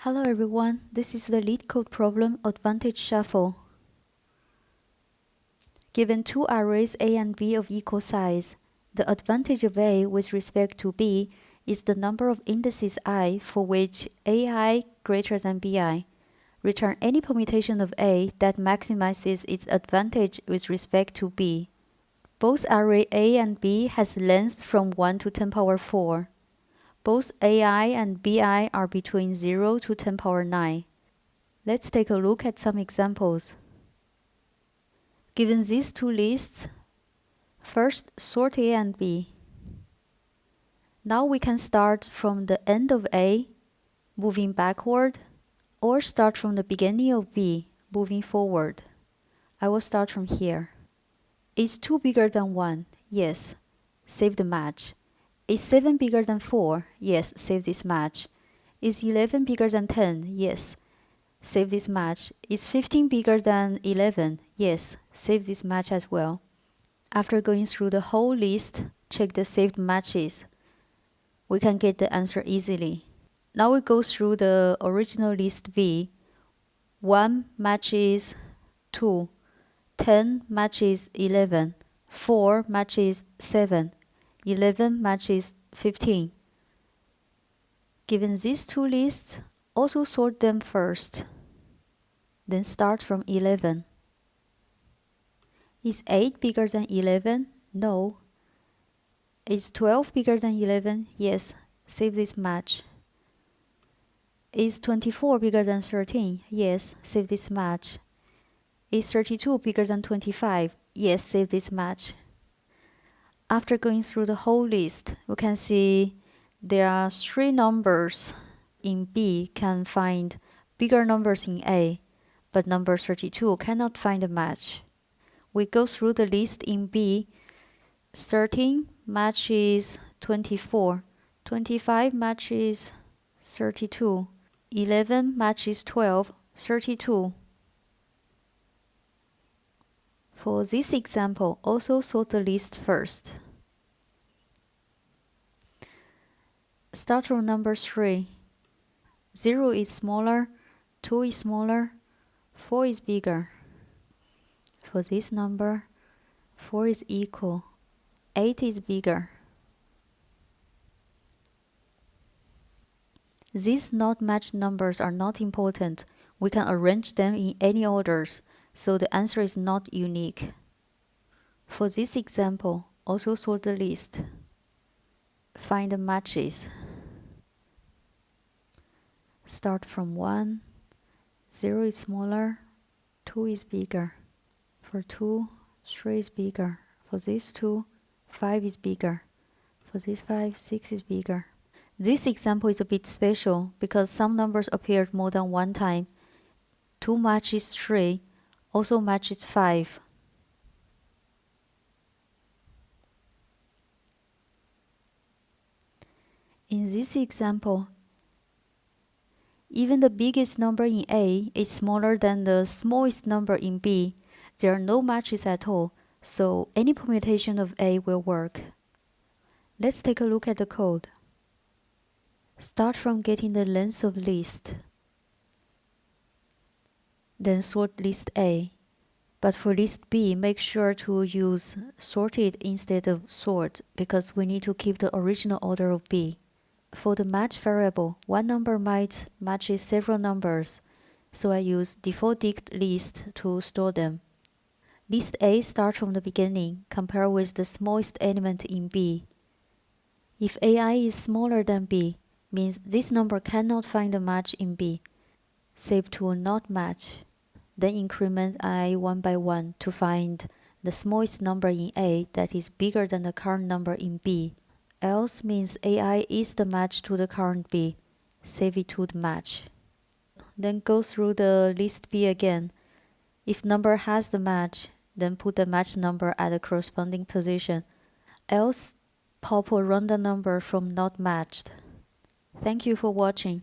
Hello everyone, this is the LeetCode problem advantage shuffle. Given two arrays A and B of equal size, the advantage of A with respect to B is the number of indices I for which AI greater than BI. Return any permutation of A that maximizes its advantage with respect to B. Both array A and B has length from 1 to 10 power 4. Both AI and BI are between 0 to 10 power 9. Let's take a look at some examples. Given these two lists, first sort A and B. Now we can start from the end of A, moving backward, or start from the beginning of B, moving forward. I will start from here. Is 2 bigger than 1? Yes. Save the match. Is 7 bigger than 4? Yes, save this match. Is 11 bigger than 10? Yes. Save this match. Is 15 bigger than 11? Yes, save this match as well. After going through the whole list, check the saved matches. We can get the answer easily. Now we go through the original list B. 1 matches 2, 10 matches 11, 4 matches 7, 11 matches 15. Given these two lists, also sort them first. Then start from 11. Is 8 bigger than 11? No. Is 12 bigger than 11? Yes. Save this match. Is 24 bigger than 13? Yes. Save this match. Is 32 bigger than 25? Yes. Save this match. After going through the whole list, we can see there are 3 numbers in B can find bigger numbers in A, but number 32 cannot find a match. We go through the list in B. 13 matches 24, 25 matches 32, 11 matches 12, 32. For this example, also sort the list first. Start from number 3. 0 is smaller, 2 is smaller, 4 is bigger. For this number, 4 is equal, 8 is bigger. These not matched numbers are not important. We can arrange them in any orders, so the answer is not unique. For this example, also sort the list. Find the matches. Start from 1. 0 is smaller, 2 is bigger. For 2, 3 is bigger. For this 2, 5 is bigger. For this 5, 6 is bigger. This example is a bit special because some numbers appeared more than one time. 2 matches 3, also matches 5. In this example, even the biggest number in A is smaller than the smallest number in B. There are no matches at all, so any permutation of A will work. Let's take a look at the code. Start from getting the length of list. Then sort list A. But for list B, make sure to use sorted instead of sort because we need to keep the original order of B. For the match variable, one number might match several numbers, so I use default dict list to store them. List A starts from the beginning, compare with the smallest element in B. If AI is smaller than B, means this number cannot find a match in B. Save to not match. Then increment I 1 by 1 to find the smallest number in A that is bigger than the current number in B. Else means AI is the match to the current B. Save it to the match. Then go through the list B again. If number has the match, then put the match number at the corresponding position. Else, pop a random number from not matched. Thank you for watching.